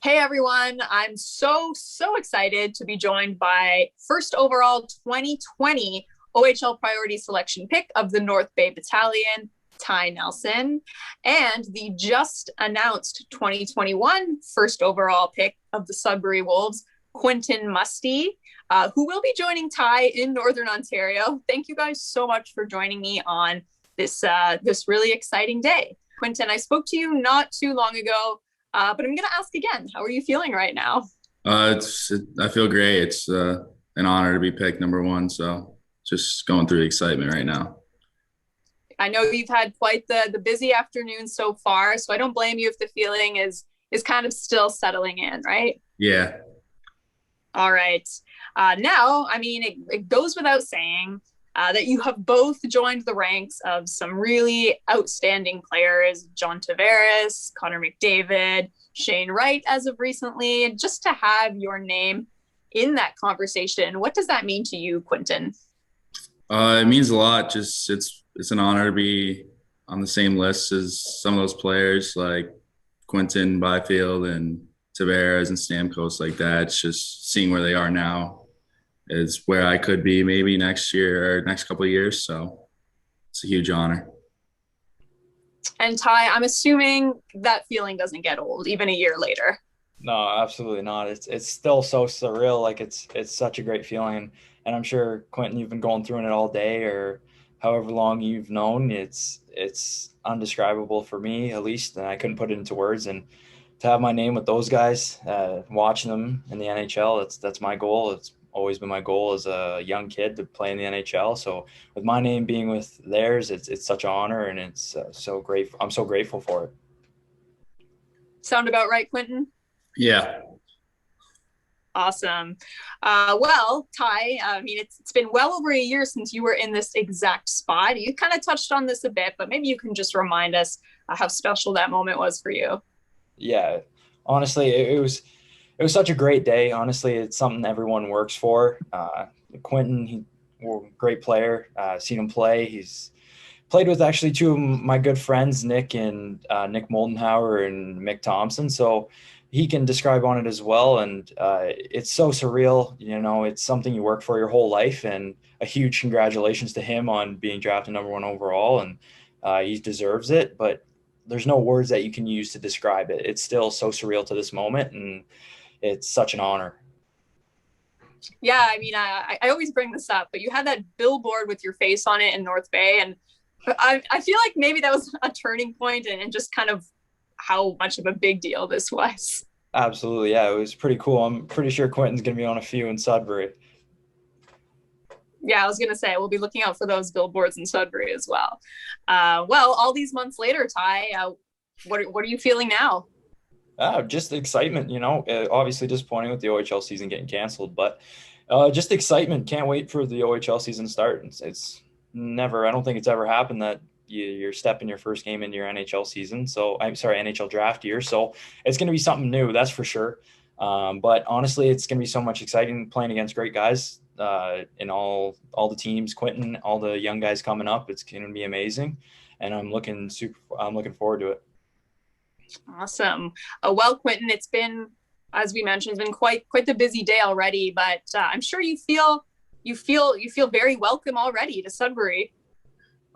Hey everyone, I'm so excited to be joined by first overall 2020 OHL Priority Selection pick of the North Bay Battalion, Ty Nelson, and the just announced 2021 first overall pick of the Sudbury Wolves, Quentin Musty, who will be joining Ty in Northern Ontario. Thank you guys so much for joining me on this really exciting day. Quentin, I spoke to you not too long ago, but I'm going to ask again. How are you feeling right now? I feel great. It's an honor to be picked number one. So just going through the excitement right now. I know you've had quite the busy afternoon so far, so I don't blame you if the feeling is kind of still settling in, right? Yeah. All right. Now, I mean, it goes without saying that you have both joined the ranks of some really outstanding players, John Tavares, Connor McDavid, Shane Wright, as of recently. Just to have your name in that conversation, what does that mean to you, Quentin? It means a lot. Just it's an honor to be on the same list as some of those players like Quinton Byfield and Tavares and Stamkos like that. It's just seeing where they are now is where I could be maybe next year or next couple of years. So it's a huge honor. And Ty, I'm assuming that feeling doesn't get old, even a year later. No, absolutely not. It's still so surreal. Like it's such a great feeling, and I'm sure Quentin, you've been going through it all day, or however long you've known. It's undescribable for me, at least, and I couldn't put it into words. And to have my name with those guys, watching them in the NHL, that's my goal. It's always been my goal as a young kid to play in the NHL. So with my name being with theirs, it's such an honor, and it's so great. I'm so grateful for it. Sound about right, Quentin? Yeah. Awesome. Well, Ty, I mean, it's been well over a year since you were in this exact spot. You kind of touched on this a bit, but maybe you can just remind us how special that moment was for you. Yeah, honestly, it was such a great day. Honestly, it's something everyone works for. Quentin, great player. Seen him play. He's played with actually two of my good friends, Nick and Nick Moldenhauer and Mick Thompson. So he can describe on it as well. And it's so surreal. You know, it's something you work for your whole life. And a huge congratulations to him on being drafted number one overall. And he deserves it. But there's no words that you can use to describe it. It's still so surreal to this moment. And it's such an honor. Yeah, I mean, I always bring this up, but you had that billboard with your face on it in North Bay, and I feel like maybe that was a turning point and just kind of how much of a big deal this was. Absolutely. Yeah, it was pretty cool. I'm pretty sure Quentin's going to be on a few in Sudbury. Yeah, I was gonna say we'll be looking out for those billboards in Sudbury as well. Well, all these months later, Ty, what are you feeling now? Just excitement, obviously disappointing with the OHL season getting canceled, but just excitement. Can't wait for the OHL season to start. It's never, I don't think it's ever happened that you're stepping your first game into your NHL season. So I'm sorry, NHL draft year. So it's going to be something new, that's for sure. But honestly, it's going to be so much exciting playing against great guys in all the teams, Quentin, all the young guys coming up. It's going to be amazing. And I'm looking forward to it. Awesome. Well, Quentin, it's been, as we mentioned, it's been quite the busy day already, but I'm sure you feel very welcome already to Sudbury.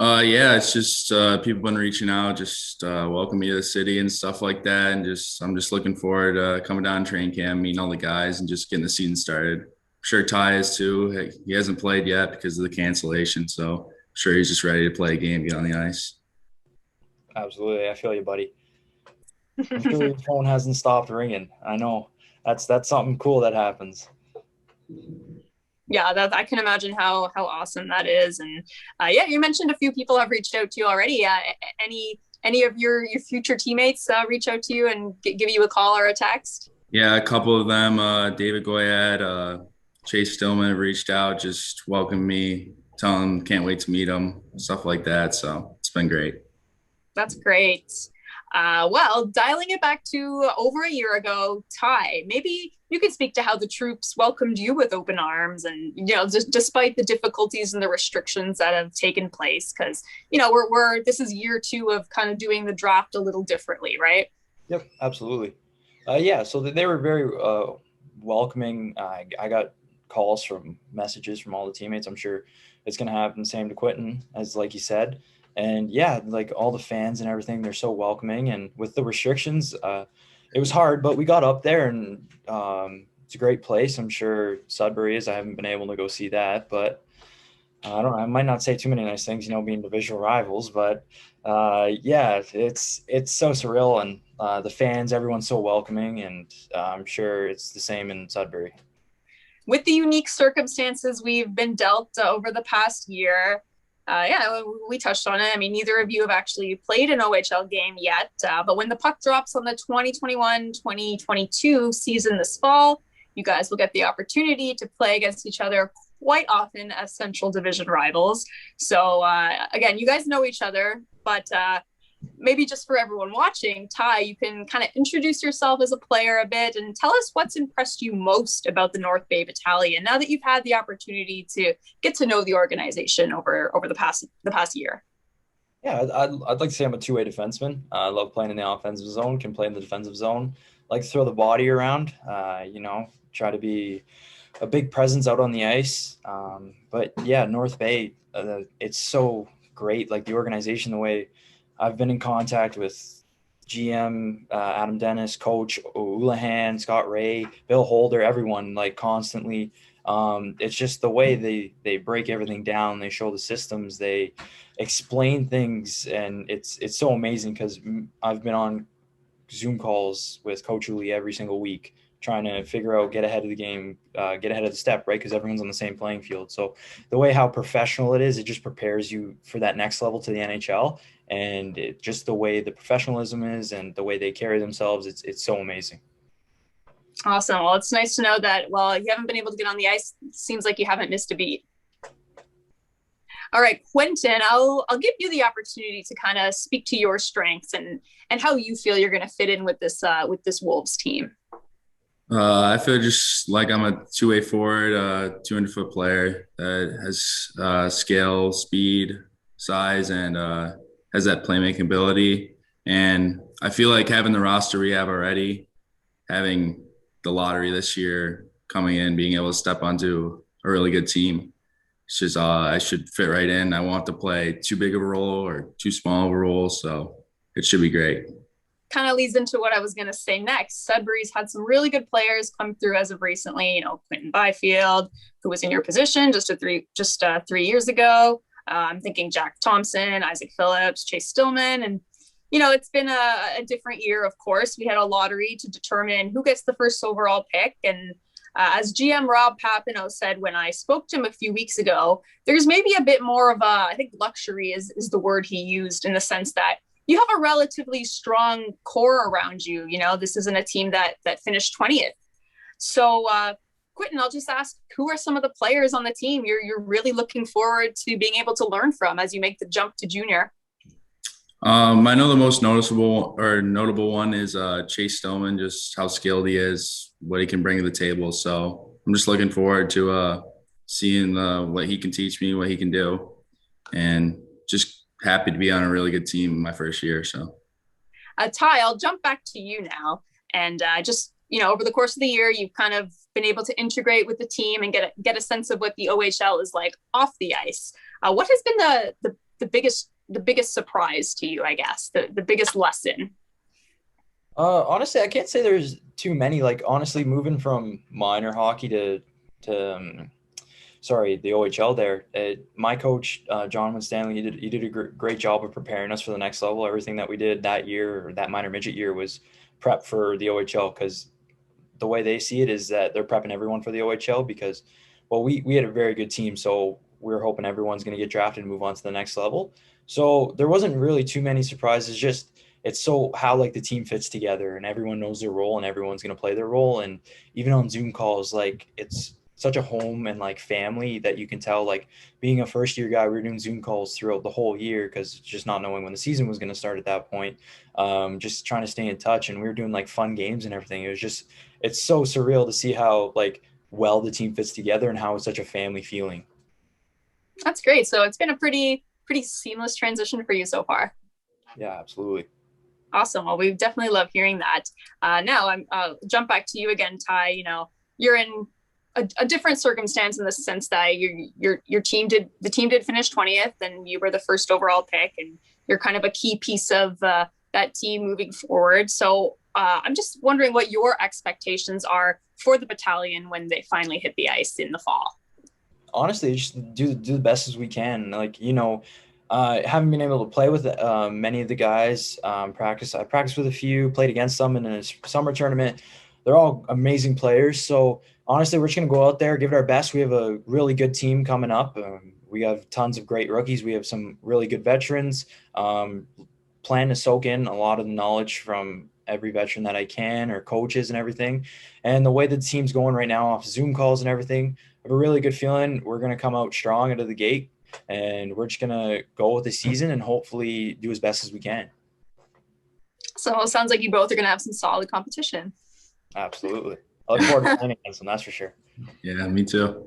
Yeah, it's just people been reaching out, just welcome me to the city and stuff like that. And I'm just looking forward to coming down training camp, meeting all the guys and just getting the season started. I'm sure Ty is too. He hasn't played yet because of the cancellation. So I'm sure he's just ready to play a game, get on the ice. Absolutely. I feel you, buddy. I'm sure your phone hasn't stopped ringing. I know that's something cool that happens. Yeah, that I can imagine how awesome that is. And yeah, you mentioned a few people have reached out to you already. Any of your future teammates reach out to you and give you a call or a text? Yeah, a couple of them, David Goyette, Chase Stillman have reached out, just welcome me, telling them can't wait to meet them, stuff like that. So it's been great. That's great. Well, dialing it back to over a year ago, Ty, maybe you could speak to how the troops welcomed you with open arms and, just despite the difficulties and the restrictions that have taken place, because, this is year two of kind of doing the draft a little differently, right? Yep, absolutely. Yeah, so they were very welcoming. I got calls from messages from all the teammates. I'm sure it's going to happen the same to Quentin, as like you said. And yeah, like all the fans and everything, they're so welcoming. And with the restrictions, it was hard, but we got up there, and it's a great place. I'm sure Sudbury is. I haven't been able to go see that, but I don't know. I might not say too many nice things, being divisional rivals, but yeah, it's so surreal, and the fans, everyone's so welcoming, and I'm sure it's the same in Sudbury. With the unique circumstances we've been dealt over the past year, yeah, we touched on it. I mean, neither of you have actually played an OHL game yet, but when the puck drops on the 2021-2022 season this fall, you guys will get the opportunity to play against each other quite often as Central Division rivals. So again, you guys know each other, but maybe just for everyone watching, Ty, you can kind of introduce yourself as a player a bit and tell us what's impressed you most about the North Bay Battalion now that you've had the opportunity to get to know the organization over the past year. Yeah, I'd like to say I'm a two-way defenseman. I love playing in the offensive zone, can play in the defensive zone, like to throw the body around, try to be a big presence out on the ice. But yeah, North Bay, it's so great. Like the organization, the way I've been in contact with GM, Adam Dennis, Coach Oulahan, Scott Ray, Bill Holder, everyone like constantly. It's just the way they break everything down. They show the systems, they explain things, and it's so amazing because I've been on Zoom calls with Coach Uli every single week, trying to figure out, get ahead of the game, get ahead of the step, right? Because everyone's on the same playing field. So the way how professional it is, it just prepares you for that next level to the NHL. And just the way the professionalism is and the way they carry themselves, it's so amazing. Awesome. Well, it's nice to know that while you haven't been able to get on the ice, it seems like you haven't missed a beat. All right, Quentin, I'll give you the opportunity to kind of speak to your strengths and how you feel you're going to fit in with this Wolves team. I feel just like I'm a two-way forward, 200-foot player that has scale, speed, size, and has that playmaking ability. And I feel like having the roster we have already, having the lottery this year coming in, being able to step onto a really good team, it's just I should fit right in. I won't have to play too big of a role or too small of a role, so it should be great. Kind of leads into what I was going to say next. Sudbury's had some really good players come through as of recently. Quentin Byfield, who was in your position just 3 years ago. I'm thinking Jack Thompson, Isaac Phillips, Chase Stillman, and it's been a different year. Of course, we had a lottery to determine who gets the first overall pick, and as GM Rob Papineau said when I spoke to him a few weeks ago, there's maybe a bit more of I think luxury is the word he used, in the sense that you have a relatively strong core around you. This isn't a team that finished 20th. So, Quentin, I'll just ask, who are some of the players on the team you're really looking forward to being able to learn from as you make the jump to junior? I know the most notable one is Chase Stillman, just how skilled he is, what he can bring to the table. So I'm just looking forward to seeing what he can teach me, what he can do, and just happy to be on a really good team in my first year. So, Ty, I'll jump back to you now, and just over the course of the year, you've kind of been able to integrate with the team and get a sense of what the OHL is like off the ice. What has been the biggest surprise to you, I guess, the biggest lesson? Honestly, I can't say there's too many. Like, honestly, moving from minor hockey to the OHL there, my coach, John Winstanley, he did a great job of preparing us for the next level. Everything that we did that year, or that minor midget year, was prep for the OHL, because the way they see it is that they're prepping everyone for the OHL because, well, we had a very good team, so we were hoping everyone's going to get drafted and move on to the next level. So there wasn't really too many surprises. Just it's so how like the team fits together and everyone knows their role and everyone's going to play their role. And even on Zoom calls, like it's such a home and like family that you can tell, like being a first year guy, we were doing Zoom calls throughout the whole year because just not knowing when the season was going to start at that point, just trying to stay in touch. And we were doing like fun games and everything. It's so surreal to see how like well the team fits together and how it's such a family feeling. That's great. So it's been a pretty seamless transition for you so far. Yeah, absolutely. Awesome. Well, we definitely love hearing that. Now I'm jump back to you again, Ty. You're in a different circumstance in the sense that your team did finish 20th, and you were the first overall pick, and you're kind of a key piece of that team moving forward. So I'm just wondering what your expectations are for the battalion when they finally hit the ice in the fall. Honestly, just do the best as we can. Haven't been able to play with many of the guys. I practiced with a few, played against them in a summer tournament. They're all amazing players. So honestly, we're just going to go out there, give it our best. We have a really good team coming up. We have tons of great rookies. We have some really good veterans. Plan to soak in a lot of the knowledge from every veteran that I can, or coaches and everything. And the way the team's going right now off Zoom calls and everything, I have a really good feeling we're going to come out strong out of the gate, and we're just going to go with the season and hopefully do as best as we can. So it sounds like you both are going to have some solid competition. Absolutely. I look forward to playing against them, that's for sure. Yeah, me too.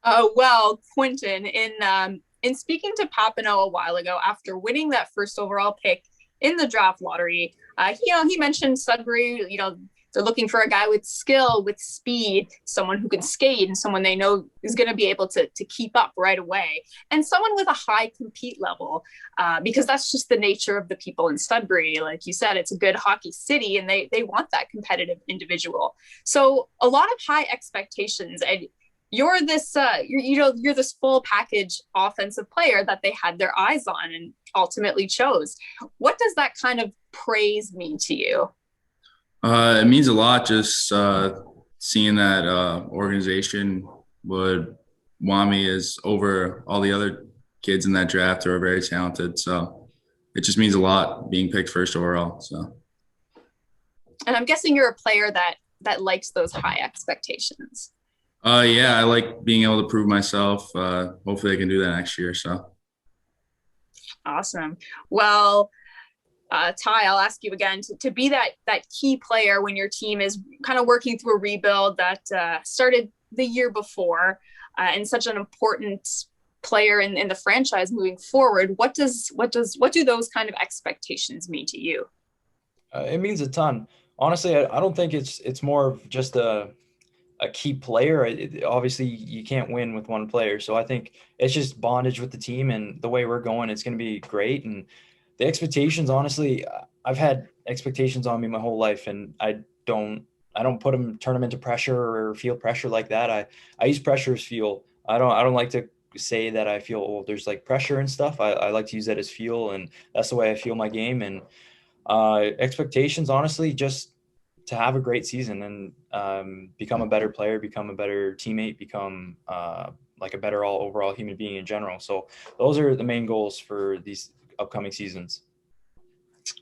Well, Quentin, in speaking to Papineau a while ago, after winning that first overall pick in the draft lottery, he mentioned Sudbury, they're looking for a guy with skill, with speed, someone who can skate, and someone they know is going to be able to keep up right away, and someone with a high compete level, because that's just the nature of the people in Sudbury. Like you said, it's a good hockey city, and they want that competitive individual. So a lot of high expectations, and you're this you're this full package offensive player that they had their eyes on and ultimately chose. What does that kind of praise mean to you? It means a lot, just seeing that organization would want me as over all the other kids in that draft who are very talented. So it just means a lot being picked first overall. So. And I'm guessing you're a player that likes those high expectations. Yeah, I like being able to prove myself. Hopefully I can do that next year. So. Awesome. Well, Ty, I'll ask you again to be that key player when your team is kind of working through a rebuild that started the year before, and such an important player in the franchise moving forward. What do those kind of expectations mean to you? It means a ton. Honestly, I don't think it's more of just a key player. Obviously, you can't win with one player. So I think it's just bondage with the team, and the way we're going, it's going to be great. And the expectations, honestly, I've had expectations on me my whole life, and I don't turn them into pressure or feel pressure like that. I use pressure as fuel. I don't like to say that I feel, there's like pressure and stuff. I like to use that as fuel, and that's the way I feel my game. And expectations, honestly, just to have a great season and become a better player, become a better teammate, become like a better overall human being in general. So those are the main goals for these upcoming seasons.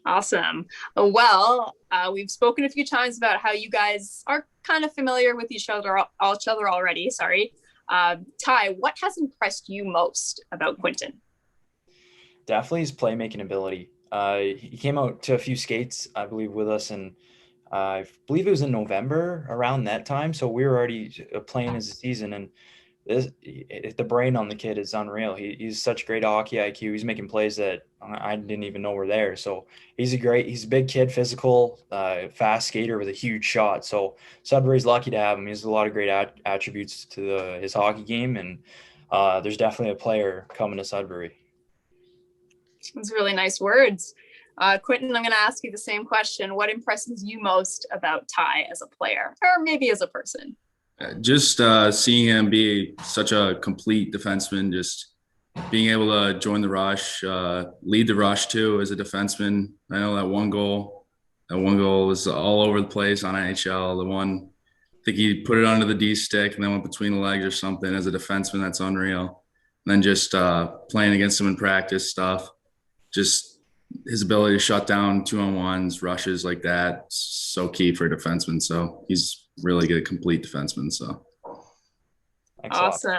Awesome. Well, we've spoken a few times about how you guys are kind of familiar with each other already. Sorry. Ty, what has impressed you most about Quentin? Definitely his playmaking ability. He came out to a few skates, I believe, with us, and I believe it was in November around that time. So we were already playing as a season, and the brain on the kid is unreal. He's such great hockey IQ. He's making plays that I didn't even know were there. So he's a big kid, physical, fast skater with a huge shot. So Sudbury's lucky to have him. He has a lot of great attributes to his hockey game, and there's definitely a player coming to Sudbury. Those really nice words. Quentin, I'm going to ask you the same question. What impresses you most about Ty as a player, or maybe as a person? Just seeing him be such a complete defenseman, just being able to join the rush, lead the rush too as a defenseman. I know that one goal was all over the place on NHL. The one, I think he put it under the D stick and then went between the legs or something. As a defenseman, that's unreal. And then just playing against him in practice stuff, just his ability to shut down 2-on-1s, rushes like that, so key for a defenseman. So he's really good, complete defenseman. So awesome.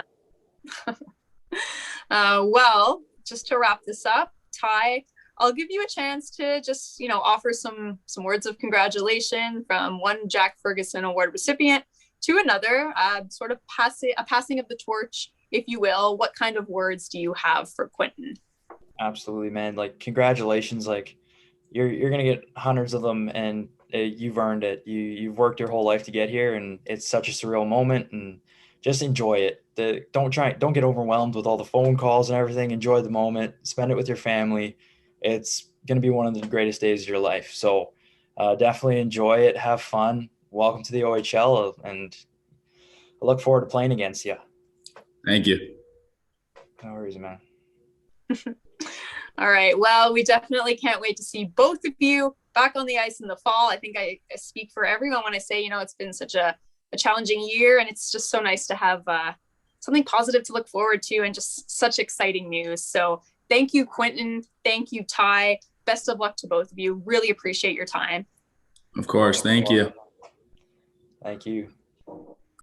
Well, just to wrap this up, Ty, I'll give you a chance to just offer some words of congratulation from one Jack Ferguson Award recipient to another, sort of passing of the torch, if you will. What kind of words do you have for Quentin? Absolutely, man. Like, congratulations. Like, you're going to get hundreds of them, and you've earned it. You've worked your whole life to get here, and it's such a surreal moment, and just enjoy it. Don't get overwhelmed with all the phone calls and everything. Enjoy the moment, spend it with your family. It's going to be one of the greatest days of your life. So definitely enjoy it. Have fun. Welcome to the OHL, and I look forward to playing against you. Thank you. No worries, man. All right. Well, we definitely can't wait to see both of you back on the ice in the fall. I think I speak for everyone when I say, it's been such a challenging year, and it's just so nice to have something positive to look forward to and just such exciting news. So thank you, Quentin. Thank you, Ty. Best of luck to both of you. Really appreciate your time. Of course. Thank you. Thank you.